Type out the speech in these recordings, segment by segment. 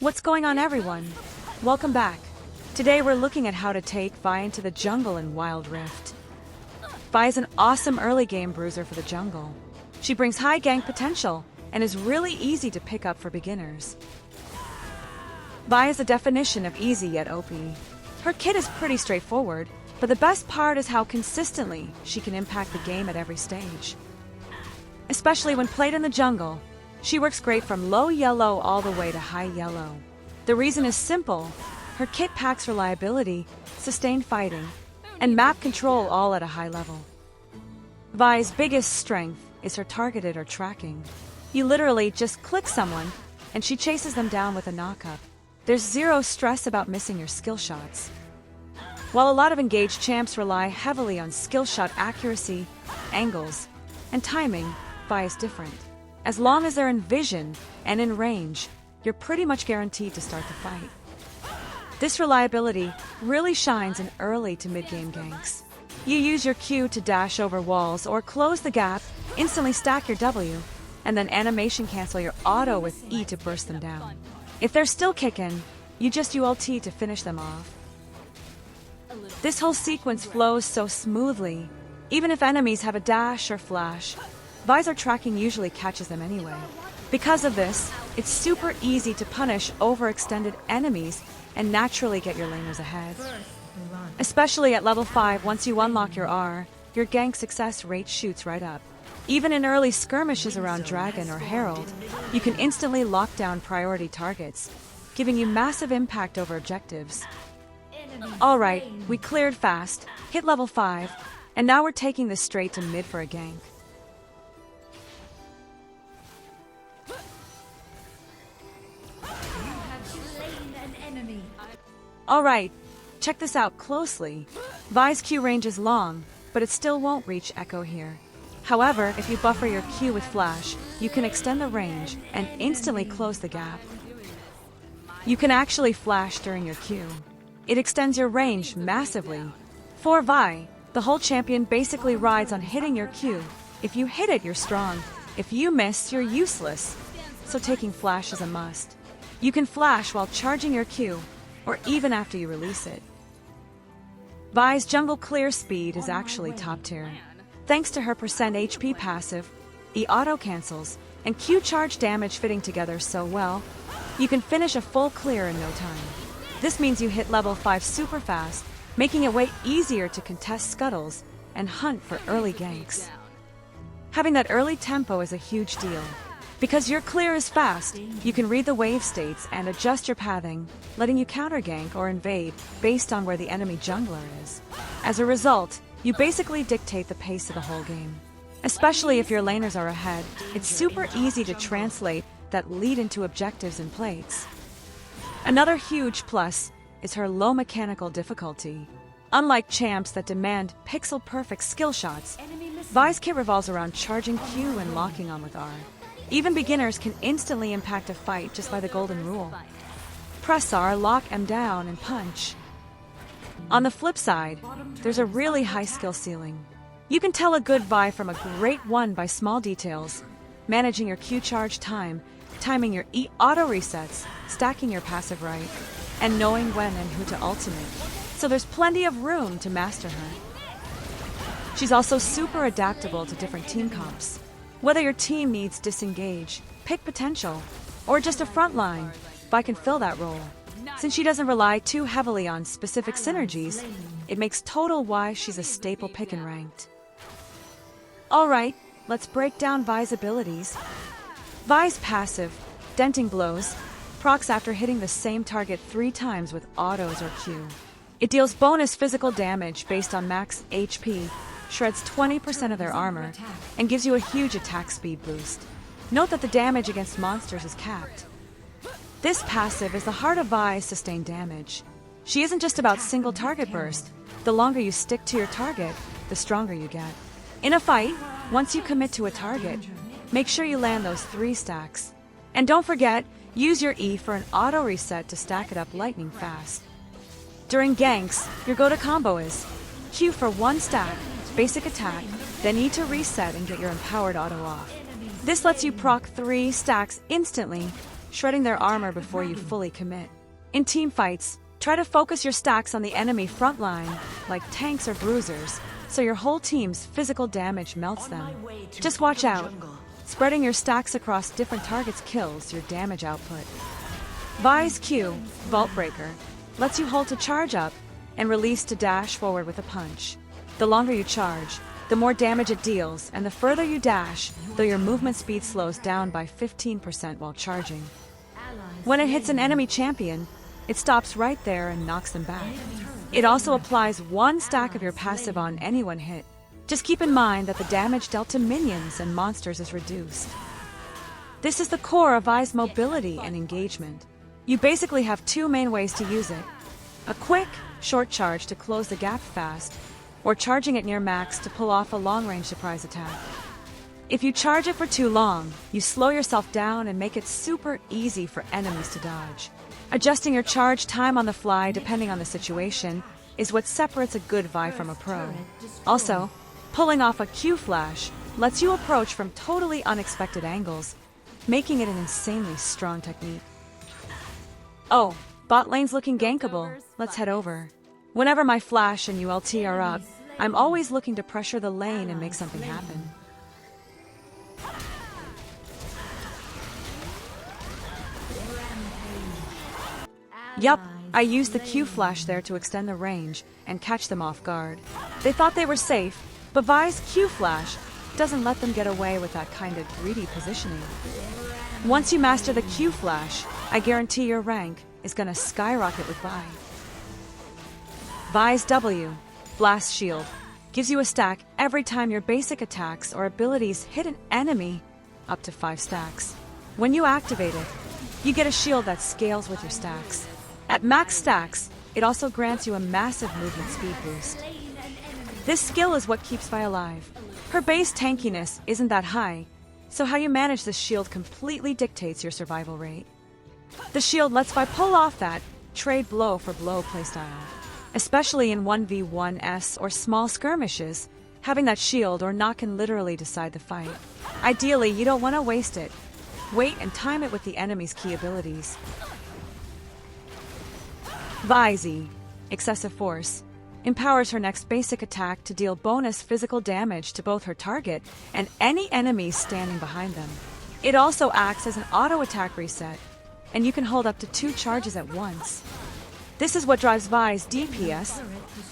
What's going on, everyone? Welcome back. Today we're looking at how to take Vi into the jungle in Wild Rift. Vi is an awesome early game bruiser for the jungle. She brings high gank potential and is really easy to pick up for beginners. Vi is the definition of easy yet OP. Her kit is pretty straightforward, but the best part is how consistently she can impact the game at every stage. Especially when played in the jungle, she works great from low yellow all the way to high yellow. The reason is simple. Her kit packs reliability, sustained fighting, and map control all at a high level. Vi's biggest strength is her targeted or tracking. You literally just click someone, and she chases them down with a knockup. There's zero stress about missing your skill shots. While a lot of engaged champs rely heavily on skill shot accuracy, angles, and timing, Vi is different. As long as they're in vision and in range, you're pretty much guaranteed to start the fight. This reliability really shines in early to mid-game ganks. You use your Q to dash over walls or close the gap, instantly stack your W, and then animation cancel your auto with E to burst them down. If they're still kicking, you just ULT to finish them off. This whole sequence flows so smoothly. Even if enemies have a dash or flash, Vi's tracking usually catches them anyway. Because of this, it's super easy to punish overextended enemies and naturally get your laners ahead. Especially at level 5, once you unlock your R, your gank success rate shoots right up. Even in early skirmishes around Dragon or Herald, you can instantly lock down priority targets, giving you massive impact over objectives. Alright, we cleared fast, hit level 5, and now we're taking this straight to mid for a gank. Alright, check this out closely. Vi's Q range is long, but it still won't reach Echo here. However, if you buffer your Q with Flash, you can extend the range and instantly close the gap. You can actually flash during your Q. It extends your range massively. For Vi, the whole champion basically rides on hitting your Q. If you hit it, you're strong. If you miss, you're useless. So taking Flash is a must. You can flash while charging your Q, or even after you release it. Vi's jungle clear speed is actually top tier. Thanks to her percent HP passive, E auto cancels, and Q charge damage fitting together so well, you can finish a full clear in no time. This means you hit level 5 super fast, making it way easier to contest scuttles and hunt for early ganks. Having that early tempo is a huge deal. Because your clear is fast, you can read the wave states and adjust your pathing, letting you counter gank or invade based on where the enemy jungler is. As a result, you basically dictate the pace of the whole game. Especially if your laners are ahead, it's super easy to translate that lead into objectives and plates. Another huge plus is her low mechanical difficulty. Unlike champs that demand pixel-perfect skill shots, Vi's kit revolves around charging Q and locking on with R. Even beginners can instantly impact a fight just by the golden rule. Press R, lock M down, and punch. On the flip side, there's a really high skill ceiling. You can tell a good Vi from a great one by small details, managing your Q charge time, timing your E auto resets, stacking your passive right, and knowing when and who to ultimate. So there's plenty of room to master her. She's also super adaptable to different team comps. Whether your team needs disengage, pick potential, or just a front line, Vi can fill that role. Since she doesn't rely too heavily on specific synergies, it makes total why she's a staple pick in ranked. Alright, let's break down Vi's abilities. Vi's passive, Denting Blows, procs after hitting the same target 3 times with autos or Q. It deals bonus physical damage based on max HP, shreds 20% of their armor, and gives you a huge attack speed boost. Note that the damage against monsters is capped. This passive is the heart of Vi's sustained damage. She isn't just about single target burst. The longer you stick to your target, the stronger you get. In a fight, once you commit to a target, make sure you land those 3 stacks. And don't forget, use your E for an auto reset to stack it up lightning fast. During ganks, your go-to combo is Q for 1 stack, basic attack, then E to reset and get your empowered auto off. This lets you proc 3 stacks instantly, shredding their armor before you fully commit. In team fights, try to focus your stacks on the enemy front line, like tanks or bruisers, so your whole team's physical damage melts them. Just watch out. Spreading your stacks across different targets kills your damage output. Vi's Q, Vault Breaker, lets you hold to charge up and release to dash forward with a punch. The longer you charge, the more damage it deals, and the further you dash, though your movement speed slows down by 15% while charging. When it hits an enemy champion, it stops right there and knocks them back. It also applies 1 stack of your passive on anyone hit. Just keep in mind that the damage dealt to minions and monsters is reduced. This is the core of Vi's mobility and engagement. You basically have 2 main ways to use it. A quick, short charge to close the gap fast, or charging it near max to pull off a long-range surprise attack. If you charge it for too long, you slow yourself down and make it super easy for enemies to dodge. Adjusting your charge time on the fly depending on the situation is what separates a good Vi from a pro. Also, pulling off a Q flash lets you approach from totally unexpected angles, making it an insanely strong technique. Oh, bot lane's looking gankable. Let's head over. Whenever my flash and ULT are up, I'm always looking to pressure the lane and make something happen. Yup, I used the Q flash there to extend the range and catch them off guard. They thought they were safe, but Vi's Q flash doesn't let them get away with that kind of greedy positioning. Once you master the Q flash, I guarantee your rank is gonna skyrocket with Vi. Vi's W, Blast Shield, gives you a stack every time your basic attacks or abilities hit an enemy, up to 5 stacks. When you activate it, you get a shield that scales with your stacks. At max stacks, it also grants you a massive movement speed boost. This skill is what keeps Vi alive. Her base tankiness isn't that high, so how you manage this shield completely dictates your survival rate. The shield lets Vi pull off that trade blow for blow playstyle. Especially in 1v1s or small skirmishes, having that shield or knock can literally decide the fight. Ideally, you don't want to waste it. Wait and time it with the enemy's key abilities. Vi Z, Excessive Force, empowers her next basic attack to deal bonus physical damage to both her target and any enemies standing behind them. It also acts as an auto attack reset, and you can hold up to 2 charges at once. This is what drives Vi's DPS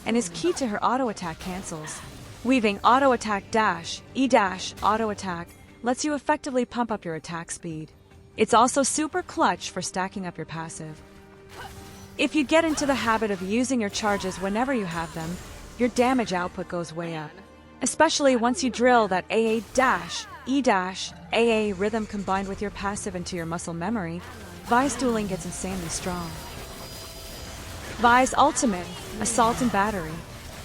and is key to her auto attack cancels. Weaving auto attack dash, E-dash, auto attack lets you effectively pump up your attack speed. It's also super clutch for stacking up your passive. If you get into the habit of using your charges whenever you have them, your damage output goes way up. Especially once you drill that AA dash, E dash, AA rhythm combined with your passive into your muscle memory, Vi's dueling gets insanely strong. Vi's ultimate, Assault and Battery,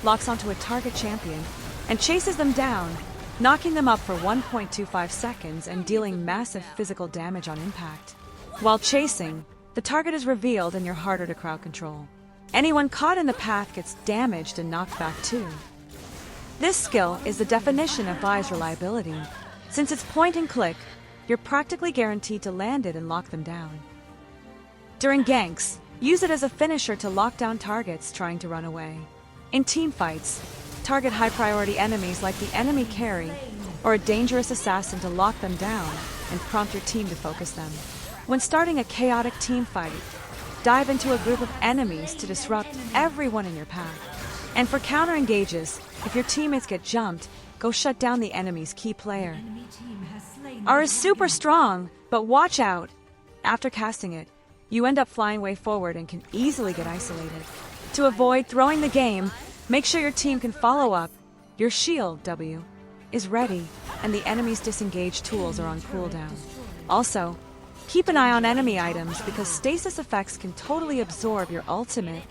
locks onto a target champion and chases them down, knocking them up for 1.25 seconds and dealing massive physical damage on impact. While chasing, the target is revealed and you're harder to crowd control. Anyone caught in the path gets damaged and knocked back too. This skill is the definition of Vi's reliability. Since it's point and click, you're practically guaranteed to land it and lock them down. During ganks, use it as a finisher to lock down targets trying to run away. In team fights, target high-priority enemies like the enemy carry or a dangerous assassin to lock them down and prompt your team to focus them. When starting a chaotic team fight, dive into a group of enemies to disrupt everyone in your path. And for counter-engages, if your teammates get jumped, go shut down the enemy's key player. R is super strong, but watch out! After casting it, you end up flying way forward and can easily get isolated. To avoid throwing the game, make sure your team can follow up. Your shield, W, is ready, and the enemy's disengaged tools are on cooldown. Also, keep an eye on enemy items because stasis effects can totally absorb your ultimate.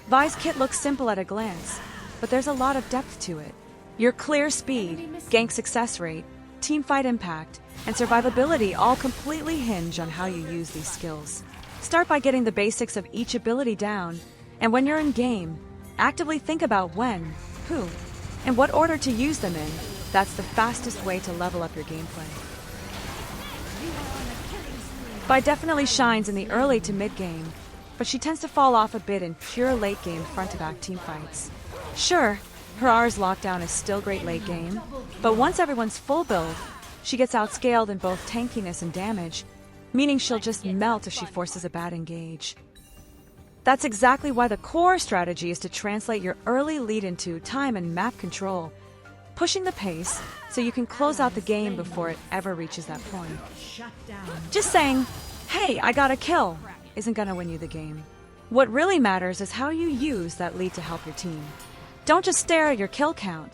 Vi's kit looks simple at a glance, but there's a lot of depth to it. Your clear speed, gank success rate, teamfight impact, and survivability all completely hinge on how you use these skills. Start by getting the basics of each ability down, and when you're in game, actively think about when, who, and what order to use them in. That's the fastest way to level up your gameplay. Vi definitely shines in the early to mid game, but she tends to fall off a bit in pure late game front-to-back team fights. Sure, her R's lockdown is still great late game, but once everyone's full build, she gets outscaled in both tankiness and damage, meaning she'll just melt if she forces a bad engage. That's exactly why the core strategy is to translate your early lead into time and map control, pushing the pace so you can close out the game before it ever reaches that point. Just saying, "Hey, I got a kill," isn't gonna win you the game. What really matters is how you use that lead to help your team. Don't just stare at your kill count.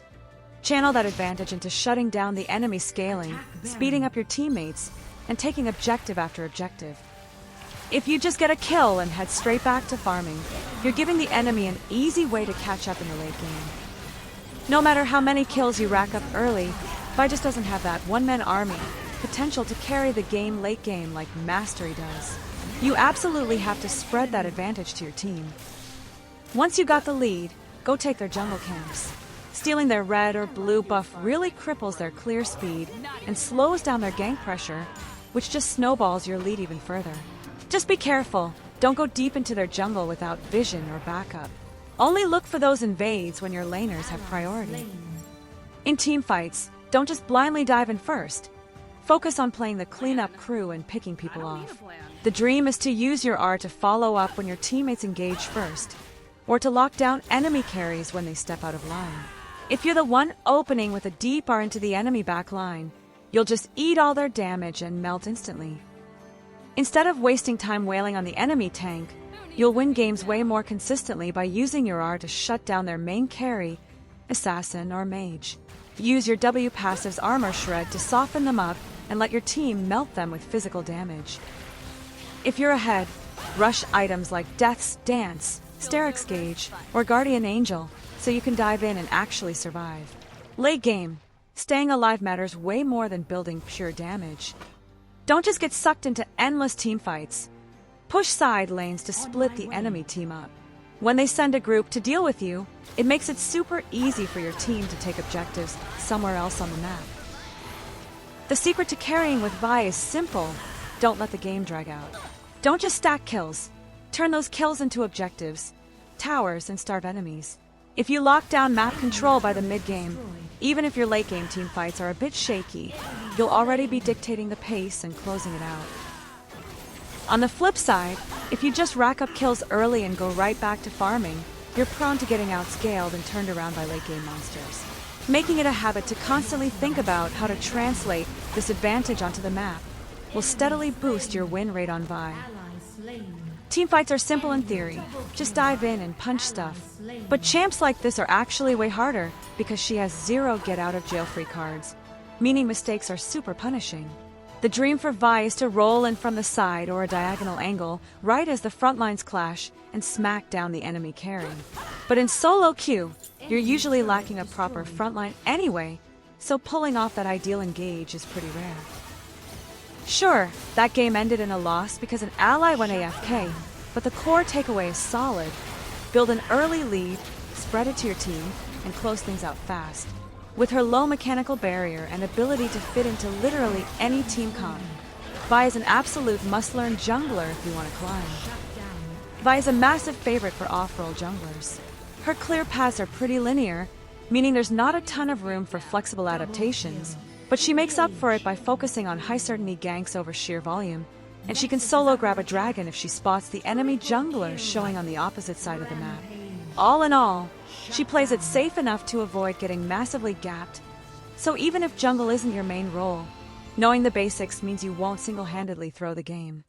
Channel that advantage into shutting down the enemy scaling, speeding up your teammates, and taking objective after objective. If you just get a kill and head straight back to farming, you're giving the enemy an easy way to catch up in the late game. No matter how many kills you rack up early, Vi just doesn't have that one-man army potential to carry the game late game like Mastery does. You absolutely have to spread that advantage to your team. Once you got the lead, go take their jungle camps. Stealing their red or blue buff really cripples their clear speed and slows down their gank pressure, which just snowballs your lead even further. Just be careful, don't go deep into their jungle without vision or backup. Only look for those invades when your laners have priority. In team fights, don't just blindly dive in first. Focus on playing the cleanup crew and picking people off. The dream is to use your R to follow up when your teammates engage first, or to lock down enemy carries when they step out of line. If you're the one opening with a deep R into the enemy back line, you'll just eat all their damage and melt instantly. Instead of wasting time wailing on the enemy tank, you'll win games way more consistently by using your R to shut down their main carry, assassin, or mage. Use your W passive's armor shred to soften them up and let your team melt them with physical damage. If you're ahead, rush items like Death's Dance, Sterix Gauge, or Guardian Angel so you can dive in and actually survive. Late game, staying alive matters way more than building pure damage. Don't just get sucked into endless team fights. Push side lanes to split the enemy team up. When they send a group to deal with you, it makes it super easy for your team to take objectives somewhere else on the map. The secret to carrying with Vi is simple. Don't let the game drag out. Don't just stack kills. Turn those kills into objectives, towers, and starve enemies. If you lock down map control by the mid-game, even if your late-game team fights are a bit shaky, you'll already be dictating the pace and closing it out. On the flip side, if you just rack up kills early and go right back to farming, you're prone to getting outscaled and turned around by late-game monsters. Making it a habit to constantly think about how to translate this advantage onto the map will steadily boost your win rate on Vi. Teamfights are simple in theory, just dive in and punch stuff. But champs like this are actually way harder because she has 0 get-out-of-jail-free cards, meaning mistakes are super punishing. The dream for Vi is to roll in from the side or a diagonal angle right as the front lines clash and smack down the enemy carry. But in solo queue, you're usually lacking a proper front line anyway, so pulling off that ideal engage is pretty rare. Sure, that game ended in a loss because an ally went AFK, but the core takeaway is solid. Build an early lead, spread it to your team, and close things out fast. With her low mechanical barrier and ability to fit into literally any team comp, Vi is an absolute must-learn jungler if you want to climb. Vi is a massive favorite for off-roll junglers. Her clear paths are pretty linear, meaning there's not a ton of room for flexible adaptations, but she makes up for it by focusing on high-certainty ganks over sheer volume, and she can solo grab a dragon if she spots the enemy jungler showing on the opposite side of the map. All in all, she plays it safe enough to avoid getting massively gapped, so even if jungle isn't your main role, knowing the basics means you won't single-handedly throw the game.